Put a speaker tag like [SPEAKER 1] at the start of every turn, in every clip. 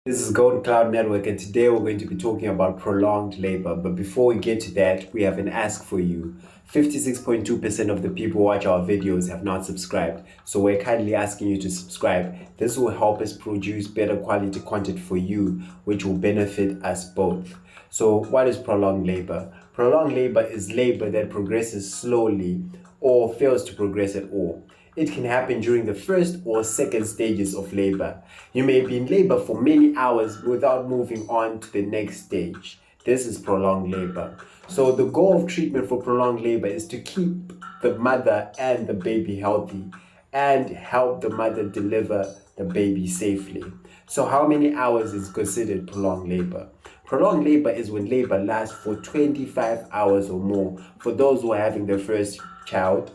[SPEAKER 1] This is Golden Cloud Network, and today we're going to be talking about prolonged labor. But before we get to that, we have an ask for you. 56.2% of the people who watch our videos have not subscribed, so we're kindly asking you to subscribe. This will help us produce better quality content for you, which will benefit us both. So, what is prolonged labor? Prolonged labor is labor that progresses slowly or fails to progress at all. It can happen during the first or second stages of labor. You may be in labor for many hours without moving on to the next stage. This is prolonged labor. So the goal of treatment for prolonged labor is to keep the mother and the baby healthy and help the mother deliver the baby safely. So how many hours is considered prolonged labor? Prolonged labor is when labor lasts for 25 hours or more for those who are having their first child,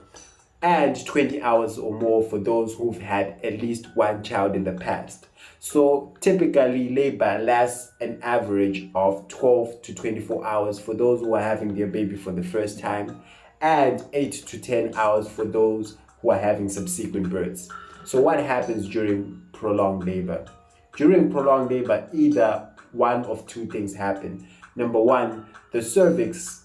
[SPEAKER 1] and 20 hours or more for those who've had at least one child in the past. So typically labor lasts an average of 12 to 24 hours for those who are having their baby for the first time, and 8 to 10 hours for those who are having subsequent births. So what happens during prolonged labor? During prolonged labor, either one of two things happen. Number one, the cervix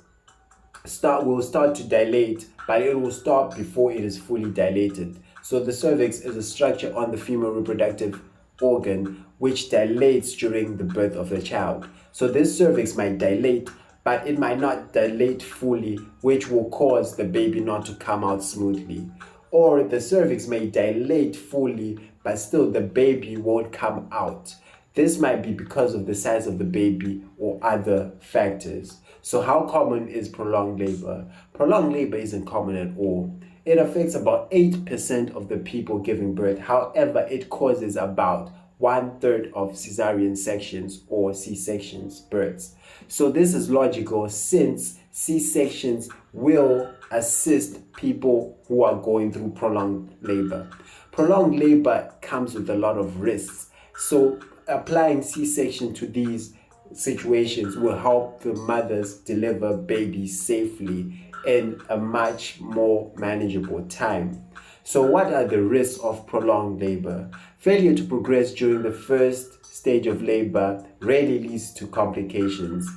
[SPEAKER 1] will start to dilate, but it will stop before it is fully dilated. So the cervix is a structure on the female reproductive organ which dilates during the birth of the child. So this cervix might dilate, but it might not dilate fully, which will cause the baby not to come out smoothly. Or the cervix may dilate fully, but still the baby won't come out. This might be because of the size of the baby or other factors. So how common is prolonged labor? Prolonged labor isn't common at all. It affects about 8% of the people giving birth. However, it causes about 1/3 of cesarean sections or C-sections births. So this is logical since C-sections will assist people who are going through prolonged labor. Prolonged labor comes with a lot of risks. So applying C-section to these situations will help the mothers deliver babies safely in a much more manageable time. So what are the risks of prolonged labor? Failure to progress during the first stage of labor rarely leads to complications,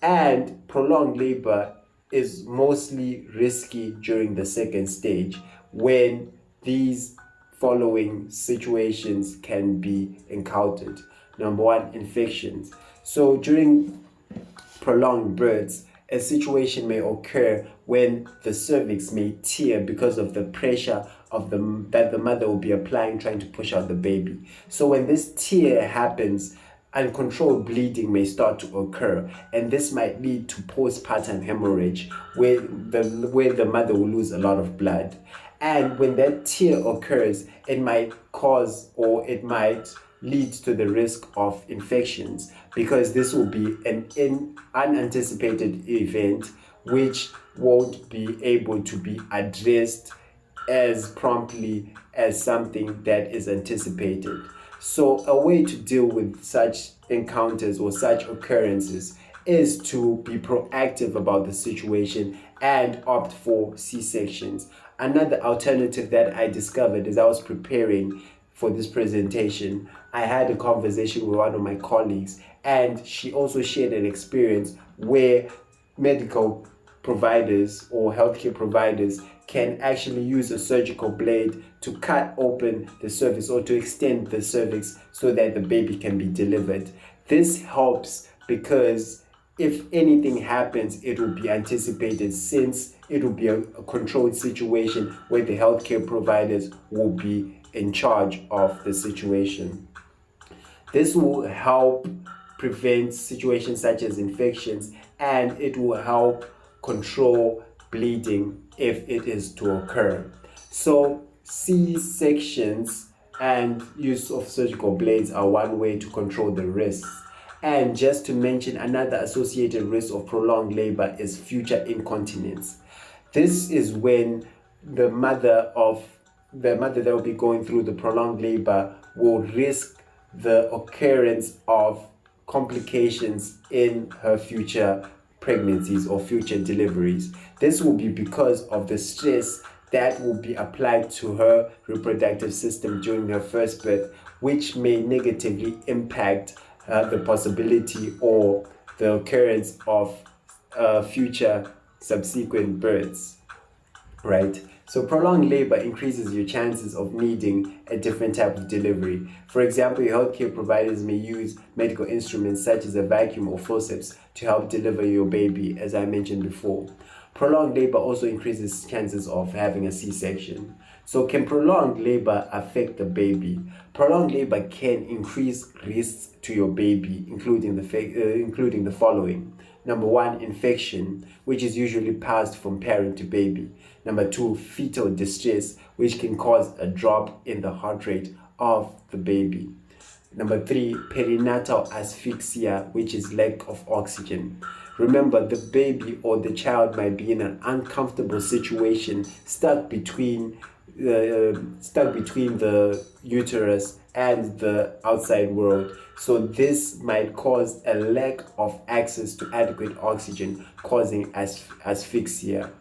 [SPEAKER 1] and prolonged labor is mostly risky during the second stage when these following situations can be encountered. Number one, infections. So during prolonged births, a situation may occur when the cervix may tear because of the pressure that the mother will be applying trying to push out the baby. So when this tear happens, uncontrolled bleeding may start to occur, and this might lead to postpartum hemorrhage where the mother will lose a lot of blood. And when that tear occurs, it might cause or it might lead to the risk of infections, because this will be an unanticipated event which won't be able to be addressed as promptly as something that is anticipated. So a way to deal with such encounters or such occurrences is to be proactive about the situation and opt for C-sections. Another alternative that I discovered as I was preparing for this presentation, I had a conversation with one of my colleagues, and she also shared an experience where medical providers or healthcare providers can actually use a surgical blade to cut open the cervix or to extend the cervix so that the baby can be delivered. This helps because if anything happens, it will be anticipated, since it will be a controlled situation where the healthcare providers will be in charge of the situation. This will help prevent situations such as infections, and it will help control bleeding if it is to occur. So C-sections and use of surgical blades are one way to control the risks. And just to mention, another associated risk of prolonged labor is future incontinence. This is when the mother that will be going through the prolonged labor will risk the occurrence of complications in her future pregnancies or future deliveries. This will be because of the stress that will be applied to her reproductive system during her first birth, which may negatively impact the possibility or the occurrence of future subsequent births, right? So prolonged labor increases your chances of needing a different type of delivery. For example, your healthcare providers may use medical instruments such as a vacuum or forceps to help deliver your baby, as I mentioned before. Prolonged labor also increases chances of having a C-section. So can prolonged labor affect the baby? Prolonged labor can increase risks to your baby, including the following. Number one, infection, which is usually passed from parent to baby. Number two, fetal distress, which can cause a drop in the heart rate of the baby. Number three, perinatal asphyxia, which is lack of oxygen. Remember, the baby or the child might be in an uncomfortable situation, stuck between the uterus and the outside world. So this might cause a lack of access to adequate oxygen, causing asphyxia.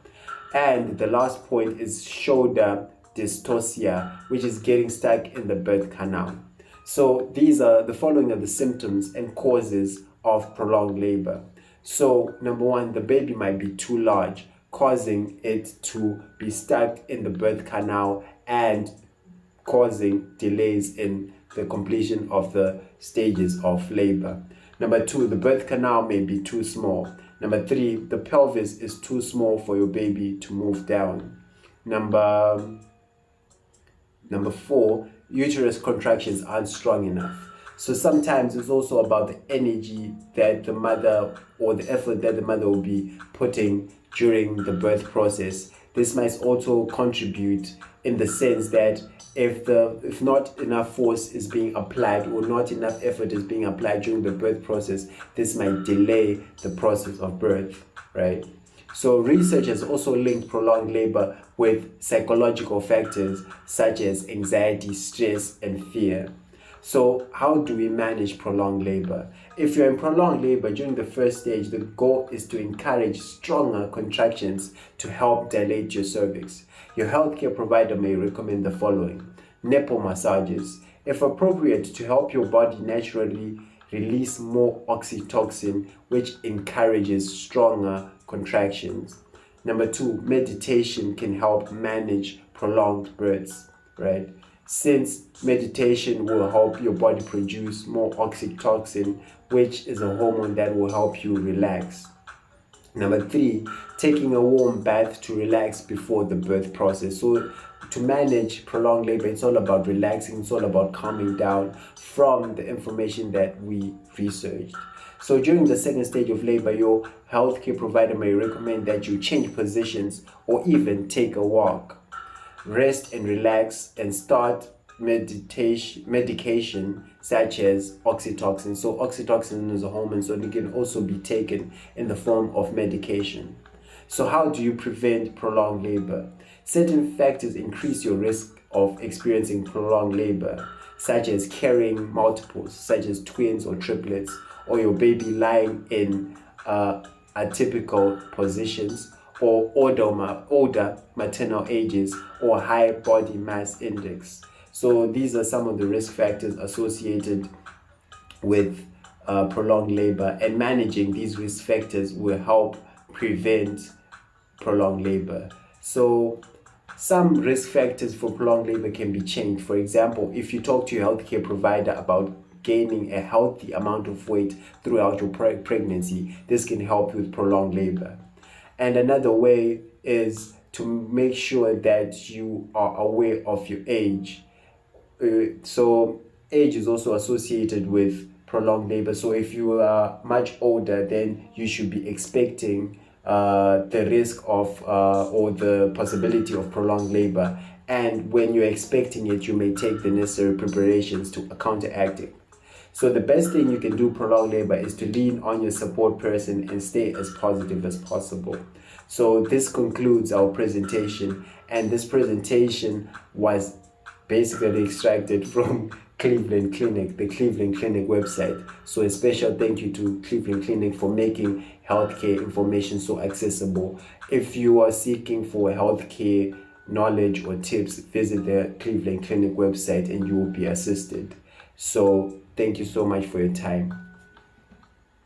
[SPEAKER 1] And the last point is shoulder dystocia, which is getting stuck in the birth canal. So the following are the symptoms and causes of prolonged labor. So number one, the baby might be too large, causing it to be stuck in the birth canal and causing delays in the completion of the stages of labor. Number two, the birth canal may be too small. Number three, the pelvis is too small for your baby to move down. Number four, uterus contractions aren't strong enough. So sometimes it's also about the energy that the mother or the effort that the mother will be putting during the birth process. This might also contribute in the sense that if not enough force is being applied or not enough effort is being applied during the birth process, this might delay the process of birth, right? So research has also linked prolonged labor with psychological factors such as anxiety, stress, and fear. So how do we manage prolonged labor? If you're in prolonged labor during the first stage, the goal is to encourage stronger contractions to help dilate your cervix. Your healthcare provider may recommend the following. Nipple massages, if appropriate, to help your body naturally release more oxytocin, which encourages stronger contractions. Number two, meditation can help manage prolonged births, right? Since meditation will help your body produce more oxytocin, which is a hormone that will help you relax. Number three, taking a warm bath to relax before the birth process. So to manage prolonged labor, it's all about relaxing, it's all about calming down from the information that we researched. So during the second stage of labor, your healthcare provider may recommend that you change positions or even take a walk. Rest and relax and start medication such as oxytocin. So oxytocin is a hormone, so it can also be taken in the form of medication. So how do you prevent prolonged labor? Certain factors increase your risk of experiencing prolonged labor, such as carrying multiples, such as twins or triplets, or your baby lying in atypical positions, or older maternal ages, or high body mass index. So these are some of the risk factors associated with prolonged labor, and managing these risk factors will help prevent prolonged labor. So some risk factors for prolonged labor can be changed. For example, if you talk to your healthcare provider about gaining a healthy amount of weight throughout your pregnancy, this can help with prolonged labor. And another way is to make sure that you are aware of your age. So age is also associated with prolonged labor. So if you are much older, then you should be expecting the risk of or the possibility of prolonged labor. And when you're expecting it, you may take the necessary preparations to counteract it. So the best thing you can do prolonged labor is to lean on your support person and stay as positive as possible. So this concludes our presentation, and this presentation was basically extracted from Cleveland Clinic, the Cleveland Clinic website. So a special thank you to Cleveland Clinic for making healthcare information so accessible. If you are seeking for healthcare knowledge or tips, visit the Cleveland Clinic website and you will be assisted. So thank you so much for your time.